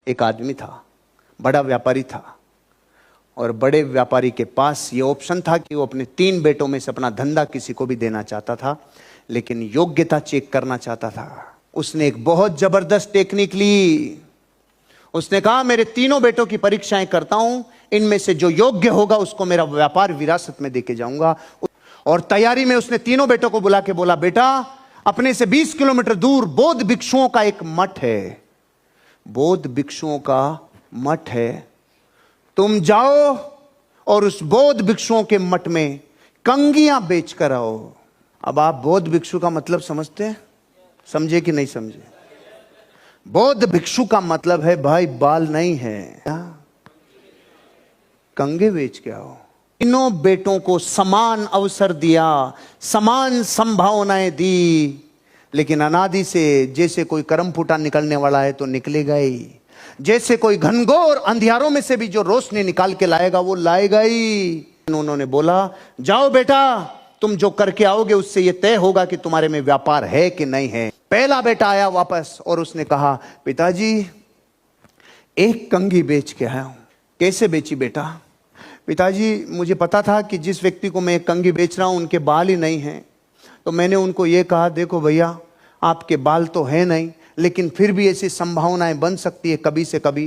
एक आदमी था, बड़ा व्यापारी था, और बड़े व्यापारी के पास ये ऑप्शन था कि वो अपने 3 बेटों में से अपना धंधा किसी को भी देना चाहता था, लेकिन योग्यता चेक करना चाहता था। उसने एक बहुत जबरदस्त टेक्निक ली। उसने कहा, मेरे 3 बेटों की परीक्षाएं करता हूं, इनमें से जो योग्य होगा उसको मेरा व्यापार विरासत में देके जाऊंगा। और तैयारी में उसने 3 बेटों को बुला के बोला, बेटा, अपने से 20 किलोमीटर दूर बौद्ध भिक्षुओं का एक मठ है, बौद्ध भिक्षुओं का मठ है, तुम जाओ और उस बौद्ध भिक्षुओं के मठ में कंगियां बेच कर आओ। अब आप बौद्ध भिक्षु का मतलब समझते हैं? समझे कि नहीं समझे? बौद्ध भिक्षु का मतलब है भाई बाल नहीं है, कंगे बेच के आओ। तीनों बेटों को समान अवसर दिया, समान संभावनाएं दी, लेकिन अनादि से जैसे कोई करम फूटा निकलने वाला है तो निकलेगा ही, जैसे कोई घनघोर अंधियारों में से भी जो रोशनी निकाल के लाएगा वो लाएगा ही। उन्होंने बोला, जाओ बेटा, तुम जो करके आओगे उससे ये तय होगा कि तुम्हारे में व्यापार है कि नहीं है। पहला बेटा आया वापस और उसने कहा, पिताजी, एक कंगी बेच के आया हूं। कैसे बेची बेटा? पिताजी, मुझे पता था कि जिस व्यक्ति को मैं एक कंगी बेच रहा हूं उनके बाल ही नहीं हैं, तो मैंने उनको ये कहा, देखो भैया, आपके बाल तो है नहीं, लेकिन फिर भी ऐसी संभावनाएं बन सकती है कभी से कभी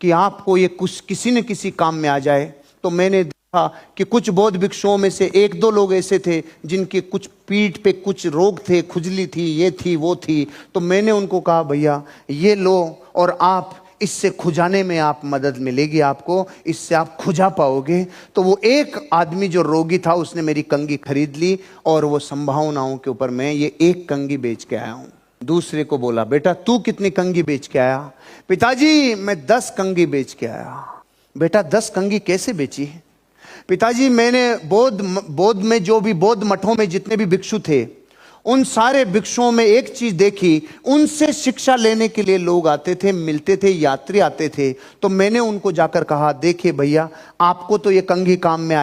कि आपको ये कुछ किसी न किसी काम में आ जाए। तो मैंने देखा कि कुछ बौद्ध भिक्षुओं में से 1-2 लोग ऐसे थे जिनके कुछ पीठ पे कुछ रोग थे, खुजली थी, ये थी, वो थी। तो मैंने उनको कहा, भैया ये लो, और आप इससे खुजाने में आप मदद मिलेगी आपको, इससे आप खुजा पाओगे। तो वो एक आदमी जो रोगी था उसने मेरी कंगी खरीद ली, और वो संभावनाओं के ऊपर मैं ये एक कंगी बेच के आया हूं। दूसरे को बोला, बेटा तू कितनी कंगी बेच के आया? पिताजी, मैं 10 कंगी बेच के आया। बेटा 10 कंगी कैसे बेची? पिताजी, मैंने बौद्ध में जो भी बौद्ध मठों में जितने भी भिक्षु थे, उन सारे भिक्षुओं में एक चीज देखी, उनसे शिक्षा लेने के लिए लोग आते थे, मिलते थे, यात्री आते थे। तो मैंने उनको जाकर कहा, देखिए भैया, आपको तो ये कंगी काम में